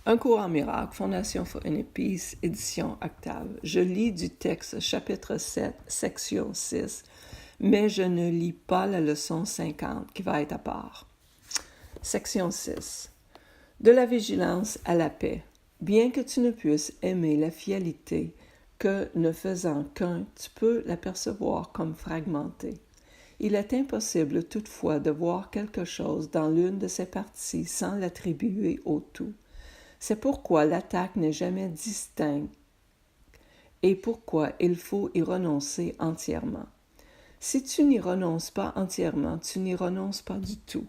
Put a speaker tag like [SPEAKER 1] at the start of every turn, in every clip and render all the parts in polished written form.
[SPEAKER 1] Un cours en miracle, Fondation for Inner Peace, édition Octave. Je lis du texte chapitre 7, section 6, mais je ne lis pas la leçon 50 qui va être à part. Section 6. De la vigilance à la paix. Bien que tu ne puisses aimer la finalité que ne faisant qu'un, tu peux l'apercevoir comme fragmentée. Il est impossible toutefois de voir quelque chose dans l'une de ses parties sans l'attribuer au tout. C'est pourquoi l'attaque n'est jamais distincte et pourquoi il faut y renoncer entièrement. Si tu n'y renonces pas entièrement, tu n'y renonces pas du tout.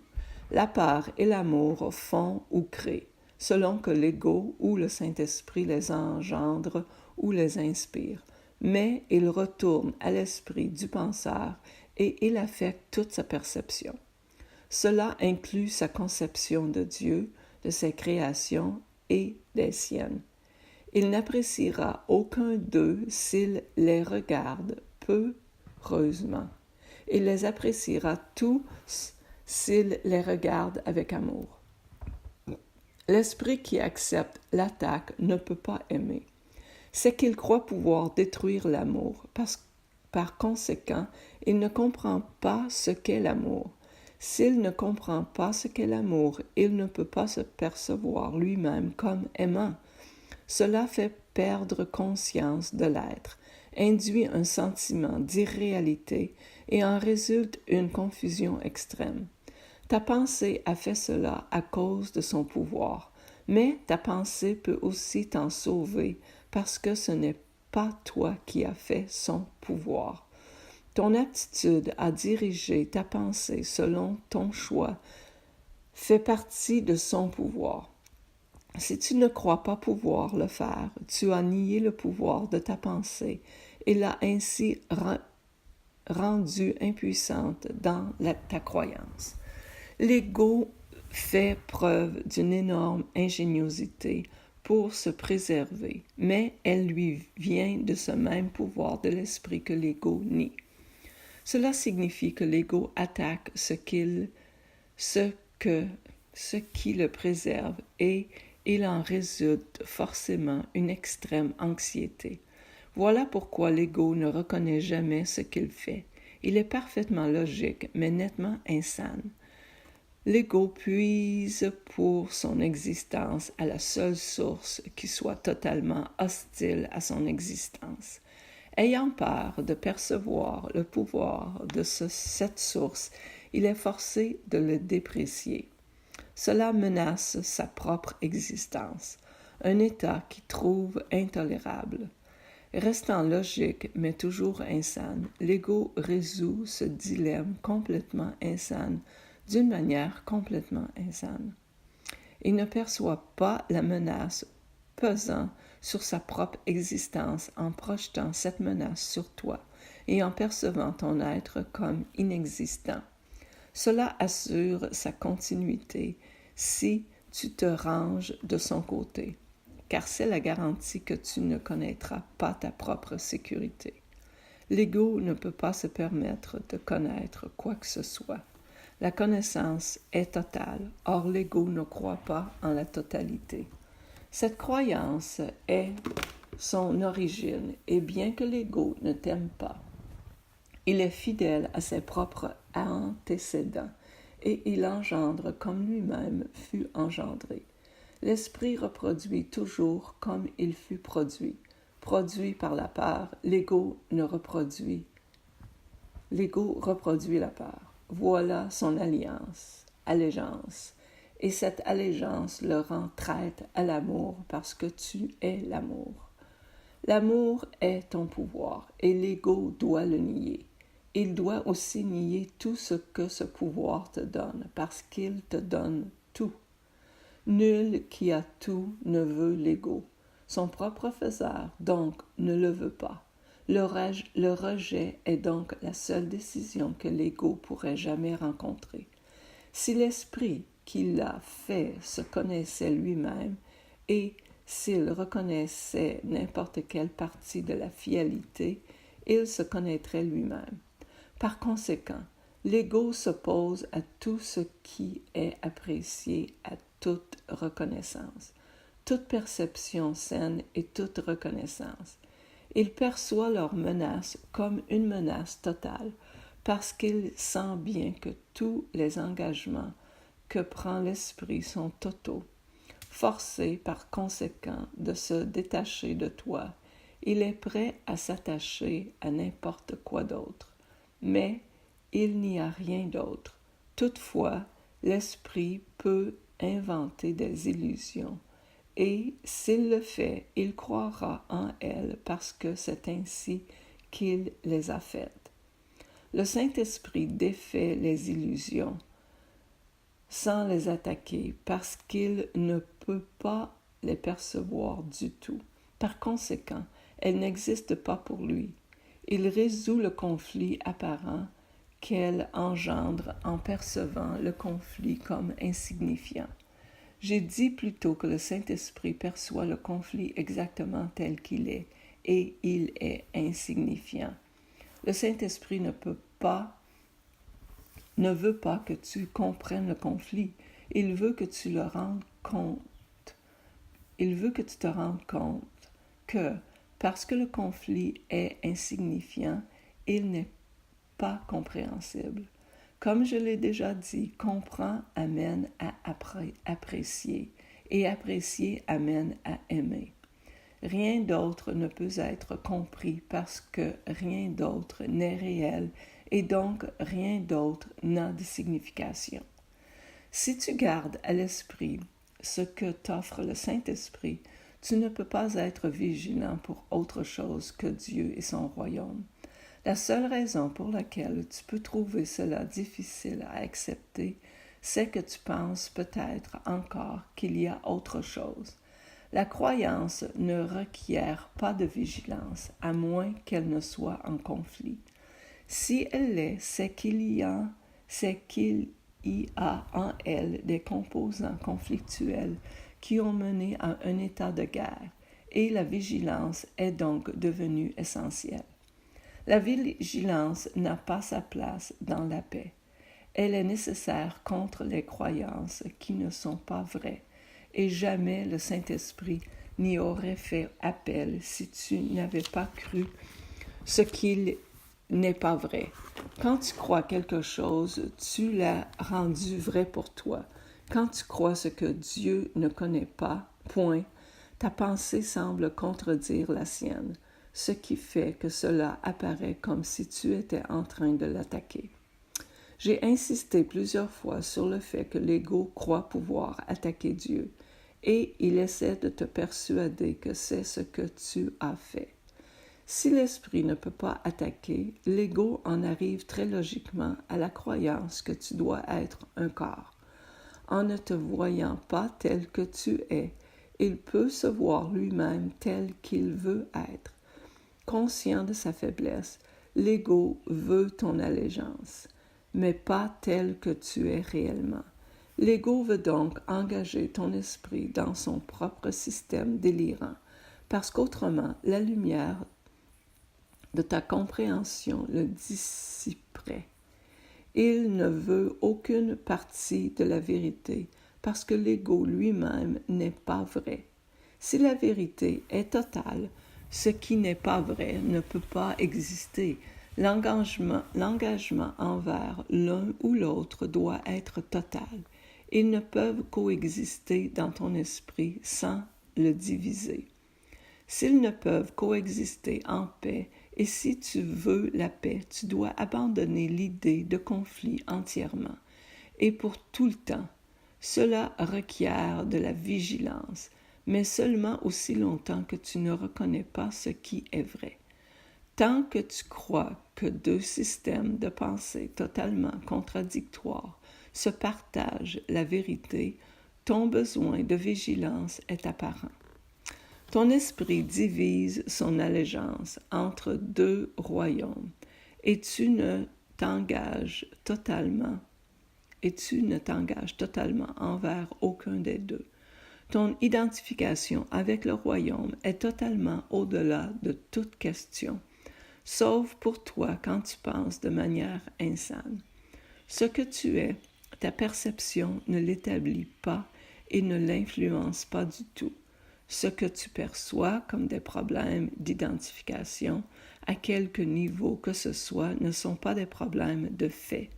[SPEAKER 1] La peur et l'amour font ou créent, selon que l'ego ou le Saint-Esprit les engendre ou les inspire. Mais ils retournent à l'esprit du penseur et il affecte toute sa perception. Cela inclut sa conception de Dieu, de ses créations et des siennes. Il n'appréciera aucun d'eux s'il les regarde peureusement. Il les appréciera tous s'il les regarde avec amour. L'esprit qui accepte l'attaque ne peut pas aimer. C'est qu'il croit pouvoir détruire l'amour. Par conséquent, il ne comprend pas ce qu'est l'amour. S'il ne comprend pas ce qu'est l'amour, il ne peut pas se percevoir lui-même comme aimant. Cela fait perdre conscience de l'être, induit un sentiment d'irréalité et en résulte une confusion extrême. Ta pensée a fait cela à cause de son pouvoir, mais ta pensée peut aussi t'en sauver parce que ce n'est pas toi qui as fait son pouvoir. Ton aptitude à diriger ta pensée selon ton choix fait partie de son pouvoir. Si tu ne crois pas pouvoir le faire, tu as nié le pouvoir de ta pensée et l'as ainsi rendue impuissante dans ta croyance. L'ego fait preuve d'une énorme ingéniosité pour se préserver, mais elle lui vient de ce même pouvoir de l'esprit que l'ego nie. Cela signifie que l'ego attaque ce qui le préserve et il en résulte forcément une extrême anxiété. Voilà pourquoi l'ego ne reconnaît jamais ce qu'il fait. Il est parfaitement logique, mais nettement insane. L'ego puise pour son existence à la seule source qui soit totalement hostile à son existence. Ayant peur de percevoir le pouvoir de cette source, il est forcé de le déprécier. Cela menace sa propre existence, un état qu'il trouve intolérable. Restant logique, mais toujours insane, l'ego résout ce dilemme complètement insane d'une manière complètement insane. Il ne perçoit pas la menace pesant sur sa propre existence en projetant cette menace sur toi et en percevant ton être comme inexistant. Cela assure sa continuité si tu te ranges de son côté, car c'est la garantie que tu ne connaîtras pas ta propre sécurité. L'ego ne peut pas se permettre de connaître quoi que ce soit. La connaissance est totale, or l'ego ne croit pas en la totalité. Cette croyance est son origine, et bien que l'ego ne t'aime pas, il est fidèle à ses propres antécédents, et il engendre comme lui-même fut engendré. L'esprit reproduit toujours comme il fut produit. Produit par la peur, l'ego reproduit la peur. Voilà son allégeance. Et cette allégeance le rend traître à l'amour parce que tu es l'amour. L'amour est ton pouvoir et l'ego doit le nier. Il doit aussi nier tout ce que ce pouvoir te donne parce qu'il te donne tout. Nul qui a tout ne veut l'ego. Son propre faiseur, donc, ne le veut pas. Le rejet est donc la seule décision que l'ego pourrait jamais rencontrer. Si l'esprit qui l'a fait se connaissait lui-même et s'il reconnaissait n'importe quelle partie de la finalité, il se connaîtrait lui-même. Par conséquent, l'ego s'oppose à tout ce qui est apprécié, à toute reconnaissance. toute perception saine et toute reconnaissance. Il perçoit leur menace comme une menace totale parce qu'il sent bien que tous les engagements que prend l'esprit sont totaux. Forcé par conséquent de se détacher de toi, il est prêt à s'attacher à n'importe quoi d'autre. Mais il n'y a rien d'autre. Toutefois, l'esprit peut inventer des illusions, et s'il le fait, il croira en elles parce que c'est ainsi qu'il les a faites. Le Saint-Esprit défait les illusions sans les attaquer parce qu'il ne peut pas les percevoir du tout. Par conséquent, elles n'existent pas pour lui. Il résout le conflit apparent qu'elles engendrent en percevant le conflit comme insignifiant. J'ai dit plutôt que le Saint-Esprit perçoit le conflit exactement tel qu'il est, et il est insignifiant. Le Saint-Esprit ne veut pas que tu comprennes le conflit. Il veut que tu le rendes compte. Il veut que tu te rendes compte que, parce que le conflit est insignifiant, il n'est pas compréhensible. Comme je l'ai déjà dit, comprend amène à apprécier, et apprécier amène à aimer. Rien d'autre ne peut être compris parce que rien d'autre n'est réel et donc rien d'autre n'a de signification. Si tu gardes à l'esprit ce que t'offre le Saint-Esprit, tu ne peux pas être vigilant pour autre chose que Dieu et son royaume. La seule raison pour laquelle tu peux trouver cela difficile à accepter, c'est que tu penses peut-être encore qu'il y a autre chose. La croyance ne requiert pas de vigilance, à moins qu'elle ne soit en conflit. Si elle l'est, c'est qu'il y a en elle des composants conflictuels qui ont mené à un état de guerre, et la vigilance est donc devenue essentielle. La vigilance n'a pas sa place dans la paix. Elle est nécessaire contre les croyances qui ne sont pas vraies, et jamais le Saint-Esprit n'y aurait fait appel si tu n'avais pas cru ce qu'il n'est pas vrai. Quand tu crois quelque chose, tu l'as rendu vrai pour toi. Quand tu crois ce que Dieu ne connaît pas, point, ta pensée semble contredire la sienne, ce qui fait que cela apparaît comme si tu étais en train de l'attaquer. J'ai insisté plusieurs fois sur le fait que l'ego croit pouvoir attaquer Dieu, et il essaie de te persuader que c'est ce que tu as fait. Si l'esprit ne peut pas attaquer, l'ego en arrive très logiquement à la croyance que tu dois être un corps. En ne te voyant pas tel que tu es, il peut se voir lui-même tel qu'il veut être. Conscient de sa faiblesse, l'ego veut ton allégeance, mais pas tel que tu es réellement. L'ego veut donc engager ton esprit dans son propre système délirant, parce qu'autrement, la lumière de ta compréhension le dissiperait. Il ne veut aucune partie de la vérité, parce que l'ego lui-même n'est pas vrai. Si la vérité est totale, ce qui n'est pas vrai ne peut pas exister. L'engagement envers l'un ou l'autre doit être total. Ils ne peuvent coexister dans ton esprit sans le diviser. S'ils ne peuvent coexister en paix, et si tu veux la paix, tu dois abandonner l'idée de conflit entièrement, et pour tout le temps. Cela requiert de la vigilance, mais seulement aussi longtemps que tu ne reconnais pas ce qui est vrai. Tant que tu crois que deux systèmes de pensée totalement contradictoires se partagent la vérité, ton besoin de vigilance est apparent. Ton esprit divise son allégeance entre deux royaumes, et tu ne t'engages totalement envers aucun des deux. Ton identification avec le royaume est totalement au-delà de toute question, sauf pour toi quand tu penses de manière insane. Ce que tu es, ta perception ne l'établit pas et ne l'influence pas du tout. Ce que tu perçois comme des problèmes d'identification, à quelque niveau que ce soit, ne sont pas des problèmes de fait.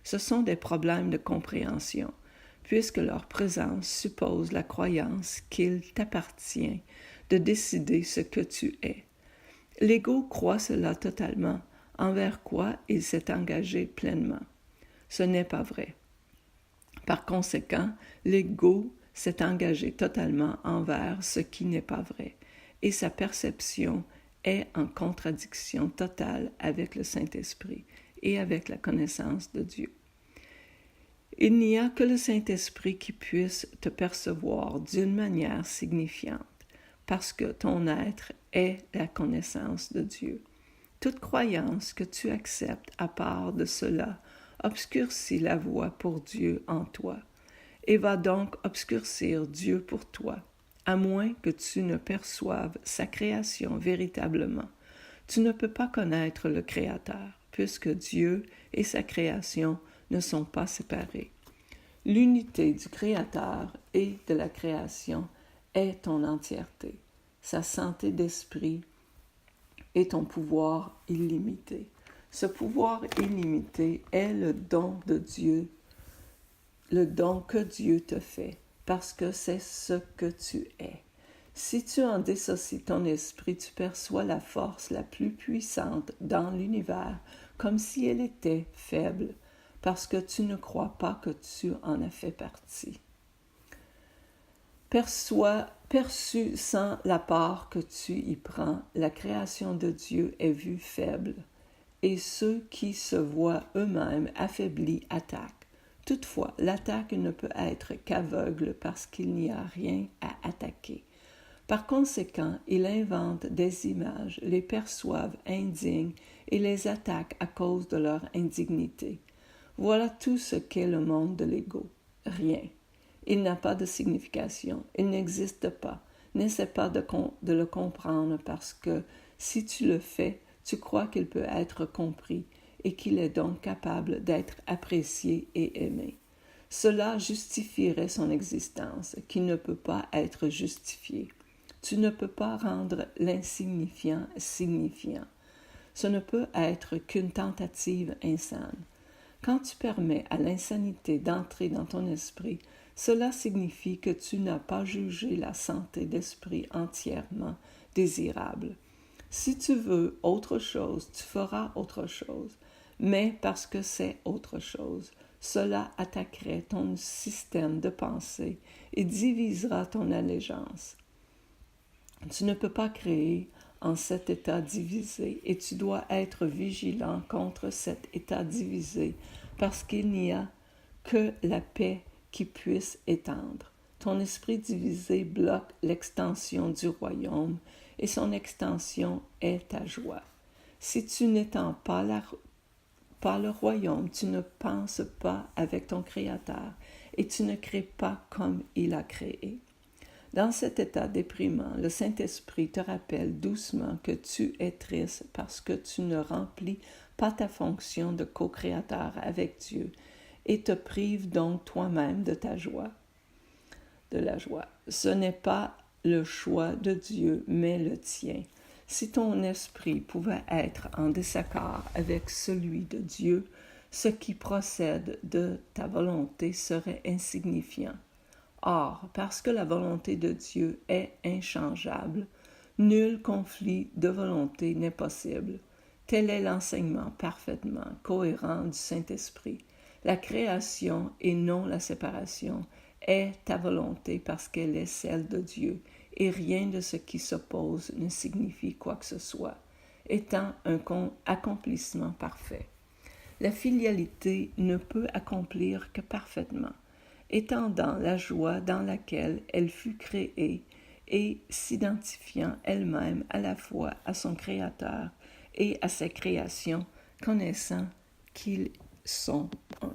[SPEAKER 1] Ce sont des problèmes de compréhension, puisque leur présence suppose la croyance qu'il t'appartient de décider ce que tu es. L'ego croit cela totalement, envers quoi il s'est engagé pleinement. Ce n'est pas vrai. Par conséquent, l'ego s'est engagé totalement envers ce qui n'est pas vrai, et sa perception est en contradiction totale avec le Saint-Esprit et avec la connaissance de Dieu. Il n'y a que le Saint-Esprit qui puisse te percevoir d'une manière signifiante, parce que ton être est la connaissance de Dieu. Toute croyance que tu acceptes à part de cela obscurcit la voie pour Dieu en toi, et va donc obscurcir Dieu pour toi, à moins que tu ne perçoives sa création véritablement. Tu ne peux pas connaître le Créateur, puisque Dieu et sa création ne sont pas séparés. L'unité du Créateur et de la création est ton entièreté, sa santé d'esprit et ton pouvoir illimité. Ce pouvoir illimité est le don de Dieu, le don que Dieu te fait, parce que c'est ce que tu es. Si tu en dissocies ton esprit, tu perçois la force la plus puissante dans l'univers, comme si elle était faible, parce que tu ne crois pas que tu en as fait partie. Perçue sans la part que tu y prends, la création de Dieu est vue faible, et ceux qui se voient eux-mêmes affaiblis attaquent. Toutefois, l'attaque ne peut être qu'aveugle parce qu'il n'y a rien à attaquer. Par conséquent, ils inventent des images, les perçoivent indignes et les attaquent à cause de leur indignité. Voilà tout ce qu'est le monde de l'ego. Rien. Il n'a pas de signification. Il n'existe pas. N'essaie pas de le comprendre parce que si tu le fais, tu crois qu'il peut être compris et qu'il est donc capable d'être apprécié et aimé. Cela justifierait son existence, qui ne peut pas être justifiée. Tu ne peux pas rendre l'insignifiant signifiant. Ce ne peut être qu'une tentative insane. Quand tu permets à l'insanité d'entrer dans ton esprit, cela signifie que tu n'as pas jugé la santé d'esprit entièrement désirable. Si tu veux autre chose, tu feras autre chose, mais parce que c'est autre chose, cela attaquerait ton système de pensée et divisera ton allégeance. Tu ne peux pas créer en cet état divisé et tu dois être vigilant contre cet état divisé parce qu'il n'y a que la paix qui puisse étendre. Ton esprit divisé bloque l'extension du royaume et son extension est ta joie. Si tu n'étends pas le royaume, tu ne penses pas avec ton Créateur et tu ne crées pas comme il a créé. Dans cet état déprimant, le Saint-Esprit te rappelle doucement que tu es triste parce que tu ne remplis pas ta fonction de co-créateur avec Dieu et te prive donc toi-même de ta joie, de la joie. Ce n'est pas le choix de Dieu, mais le tien. Si ton esprit pouvait être en désaccord avec celui de Dieu, ce qui procède de ta volonté serait insignifiant. Or, parce que la volonté de Dieu est inchangeable, nul conflit de volonté n'est possible. Tel est l'enseignement parfaitement cohérent du Saint-Esprit. La création et non la séparation est ta volonté parce qu'elle est celle de Dieu, et rien de ce qui s'oppose ne signifie quoi que ce soit, étant un accomplissement parfait. La filialité ne peut accomplir que parfaitement, étendant la joie dans laquelle elle fut créée et s'identifiant elle-même à la fois à son Créateur et à sa création, connaissant qu'ils sont un.